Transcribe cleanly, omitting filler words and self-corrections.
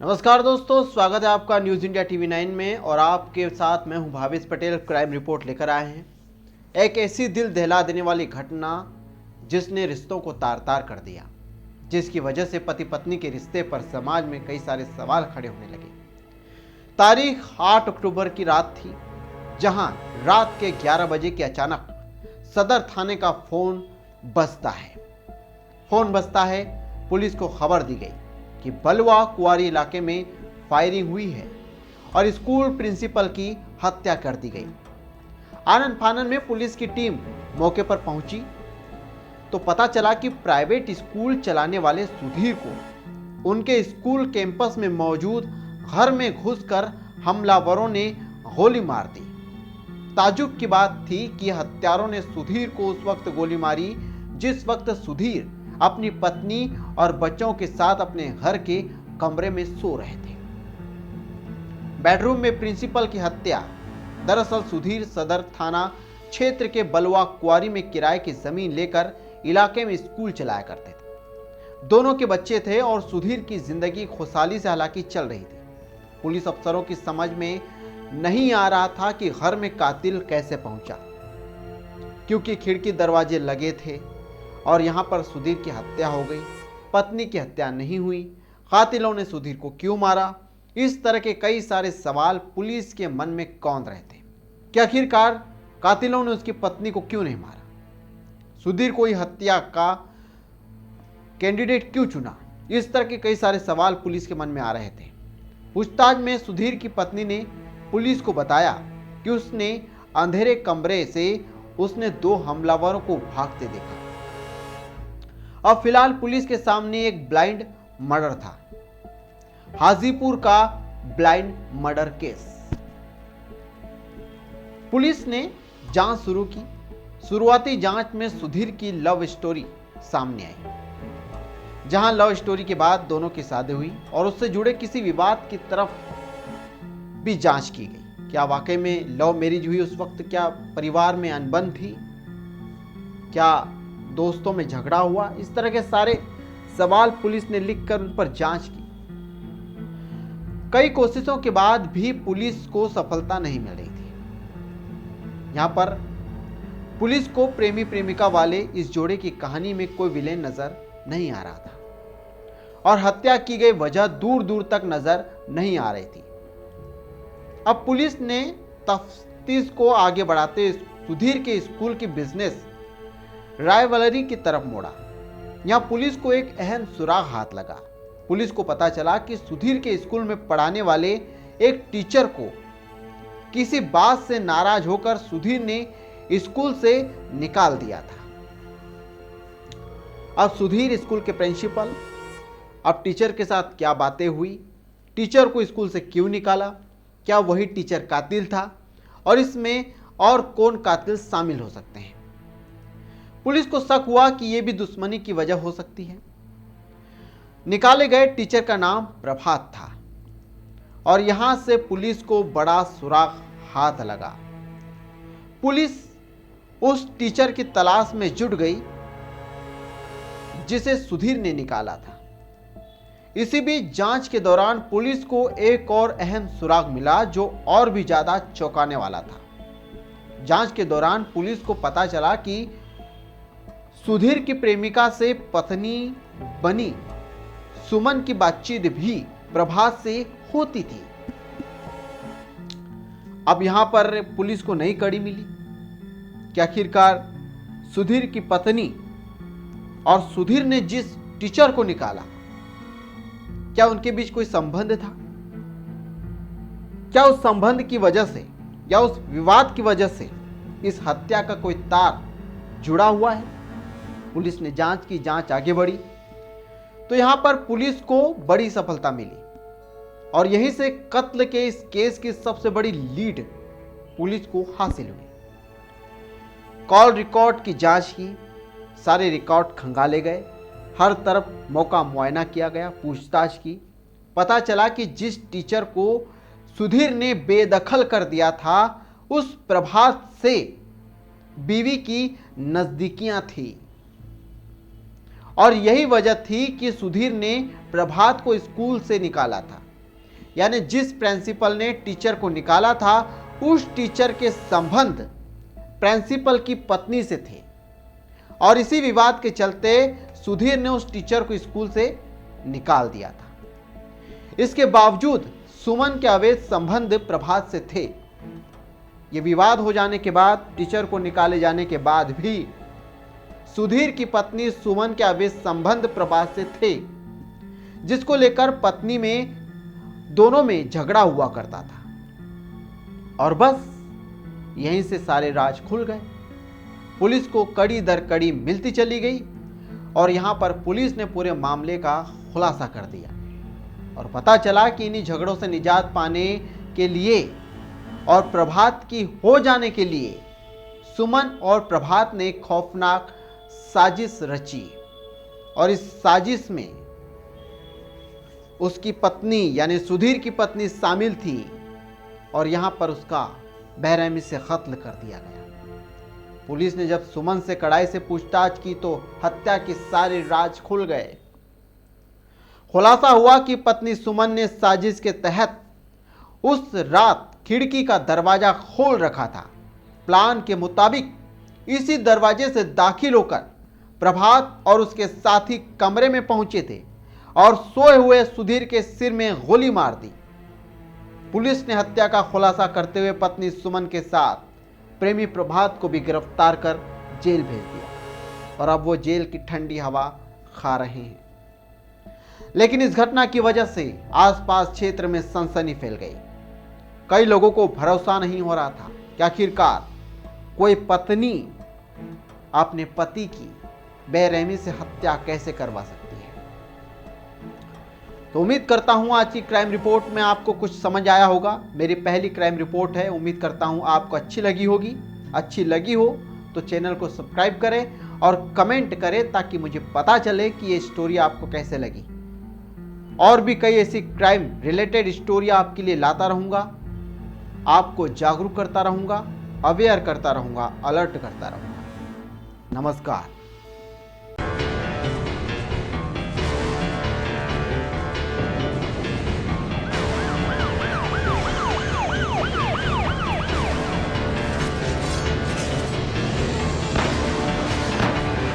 नमस्कार दोस्तों, स्वागत है आपका न्यूज़ इंडिया टीवी 9 में। और आपके साथ मैं हूं भावेश पटेल। क्राइम रिपोर्ट लेकर आए हैं एक ऐसी दिल दहला देने वाली घटना जिसने रिश्तों को तार तार कर दिया, जिसकी वजह से पति पत्नी के रिश्ते पर समाज में कई सारे सवाल खड़े होने लगे। तारीख 8 अक्टूबर की रात थी, जहां रात के 11 बजे के अचानक सदर थाने का फोन बजता है। पुलिस को खबर दी गई कि बलवा कुआरी इलाके में फायरिंग हुई है और स्कूल प्रिंसिपल की हत्या कर दी गई। आनन फानन में पुलिस की टीम मौके पर पहुंची तो पता चला कि प्राइवेट स्कूल चलाने वाले सुधीर को उनके स्कूल कैंपस में मौजूद घर में घुसकर हमलावरों ने गोली मार दी। ताज्जुब की बात थी कि हत्यारों ने सुधीर को उस वक्त गोली मारी जिस वक्त सुधीर अपनी पत्नी और बच्चों के साथ अपने घर के कमरे में सो रहे थे। बेडरूम में प्रिंसिपल की हत्या। दरअसल सुधीर सदर थाना क्षेत्र के बलवा कुआरी में किराए की जमीन लेकर इलाके में स्कूल चलाया करते थे। दोनों के बच्चे थे और सुधीर की जिंदगी खुशहाली से हालांकि चल रही थी। पुलिस अफसरों की समझ में नहीं आ रहा था कि घर में कातिल कैसे पहुंचा, क्योंकि खिड़की दरवाजे लगे थे और यहां पर सुधीर की हत्या हो गई। पत्नी की हत्या नहीं हुई। कातिलों ने सुधीर को क्यों मारा? इस तरह के कई सारे सवाल पुलिस के मन में कौंध रहे थे कि आखिरकार कातिलों ने उसकी पत्नी को क्यों नहीं मारा? सुधीर को हत्या का कैंडिडेट क्यों चुना? इस तरह के कई सारे सवाल पुलिस के मन में आ रहे थे। पूछताछ में सुधीर की पत्नी ने पुलिस को बताया कि उसने अंधेरे कमरे से उसने 2 हमलावरों को भागते देखा। अब फिलहाल पुलिस के सामने एक ब्लाइंड मर्डर था, हाजीपुर का ब्लाइंड मर्डर केस। पुलिस ने जांच शुरू की। शुरुआती जांच में सुधीर की लव स्टोरी सामने आई, जहां लव स्टोरी के बाद दोनों की शादी हुई और उससे जुड़े किसी विवाद की तरफ भी जांच की गई। क्या वाकई में लव मैरिज हुई उस वक्त? क्या परिवार में अनबन थी? क्या दोस्तों में झगड़ा हुआ? इस तरह के सारे सवाल पुलिस ने लिखकर उन पर जांच की। कई कोशिशों के बाद भी पुलिस को सफलता नहीं मिल रही थी। यहां पर पुलिस को प्रेमी प्रेमिका वाले इस जोड़े की कहानी में कोई विलेन नजर नहीं आ रहा था और हत्या की गई वजह दूर दूर तक नजर नहीं आ रही थी। अब पुलिस ने तफ्तीश को आगे बढ़ाते सुधीर के स्कूल की बिजनेस रायवलरी की तरफ मोड़ा। यहां पुलिस को एक अहम सुराग हाथ लगा। पुलिस को पता चला कि सुधीर के स्कूल में पढ़ाने वाले एक टीचर को किसी बात से नाराज होकर सुधीर ने स्कूल से निकाल दिया था। अब सुधीर स्कूल के प्रिंसिपल, अब टीचर के साथ क्या बातें हुई? टीचर को स्कूल से क्यों निकाला? क्या वही टीचर कातिल था? और इसमें और कौन कातिल शामिल हो सकते हैं? पुलिस को शक हुआ कि यह भी दुश्मनी की वजह हो सकती है। निकाले गए टीचर का नाम प्रभात था और यहां से पुलिस को बड़ा सुराग हाथ लगा। पुलिस उस टीचर की तलाश में जुट गई जिसे सुधीर ने निकाला था। इसी बीच जांच के दौरान पुलिस को एक और अहम सुराग मिला जो और भी ज्यादा चौंकाने वाला था। जांच के दौरान पुलिस को पता चला कि सुधीर की प्रेमिका से पत्नी बनी सुमन की बातचीत भी प्रभात से होती थी। अब यहां पर पुलिस को नई कड़ी मिली कि आखिरकार सुधीर की पत्नी और सुधीर ने जिस टीचर को निकाला, क्या उनके बीच कोई संबंध था? क्या उस संबंध की वजह से या उस विवाद की वजह से इस हत्या का कोई तार जुड़ा हुआ है? पुलिस ने जांच की। जांच आगे बढ़ी तो यहां पर पुलिस को बड़ी सफलता मिली और यहीं से कत्ल के इस केस की सबसे बड़ी लीड पुलिस को हासिल हुई। कॉल रिकॉर्ड की जांच की। सारे रिकॉर्ड खंगाले गए। हर तरफ मौका मुआयना किया गया। पूछताछ की। पता चला कि जिस टीचर को सुधीर ने बेदखल कर दिया था उस प्रभात से बीवी की नजदीकियां थी और यही वजह थी कि सुधीर ने प्रभात को स्कूल से निकाला था। यानी जिस प्रिंसिपल ने टीचर को निकाला था उस टीचर के संबंध प्रिंसिपल की पत्नी से थे और इसी विवाद के चलते सुधीर ने उस टीचर को स्कूल से निकाल दिया था। इसके बावजूद सुमन के अवैध संबंध प्रभात से थे। यह विवाद हो जाने के बाद, टीचर को निकाले जाने के बाद भी सुधीर की पत्नी सुमन के अवैध संबंध प्रभात से थे, जिसको लेकर पत्नी में दोनों में झगड़ा हुआ करता था और बस यहीं से सारे राज खुल गए। पुलिस को कड़ी दर कड़ी मिलती चली गई और यहां पर पुलिस ने पूरे मामले का खुलासा कर दिया और पता चला कि इन्हीं झगड़ों से निजात पाने के लिए और प्रभात की हो जाने के लिए सुमन और प्रभात ने एक खौफनाक साजिश रची और इस साजिश में उसकी पत्नी यानी सुधीर की पत्नी शामिल थी और यहां पर उसका बेरहमी से कत्ल कर दिया गया। पुलिस ने जब सुमन से कड़ाई से पूछताछ की तो हत्या के सारे राज खुल गए। खुलासा हुआ कि पत्नी सुमन ने साजिश के तहत उस रात खिड़की का दरवाजा खोल रखा था। प्लान के मुताबिक इसी दरवाजे से दाखिल होकर प्रभात और उसके साथी कमरे में पहुंचे थे और सोए हुए सुधीर के सिर में गोली मार दी। पुलिस ने हत्या का खुलासा करते हुए पत्नी सुमन के साथ प्रेमी प्रभात को भी गिरफ्तार कर जेल भेज दिया और अब वो जेल की ठंडी हवा खा रहे हैं। लेकिन इस घटना की वजह से आसपास क्षेत्र में सनसनी फैल गई। कई लोगों को भरोसा नहीं हो रहा था कि आखिरकार कोई पत्नी अपने पति की बेरहमी से हत्या कैसे करवा सकती है। तो उम्मीद करता हूं आज की क्राइम रिपोर्ट में आपको कुछ समझ आया होगा। मेरी पहली क्राइम रिपोर्ट है, उम्मीद करता हूं आपको अच्छी लगी होगी। अच्छी लगी हो तो चैनल को सब्सक्राइब करें और कमेंट करें ताकि मुझे पता चले कि ये स्टोरी आपको कैसे लगी। और भी कई ऐसी क्राइम रिलेटेड स्टोरी आपके लिए लाता रहूंगा, आपको जागरूक करता रहूंगा, अवेयर करता रहूंगा, अलर्ट करता रहूंगा। नमस्कार।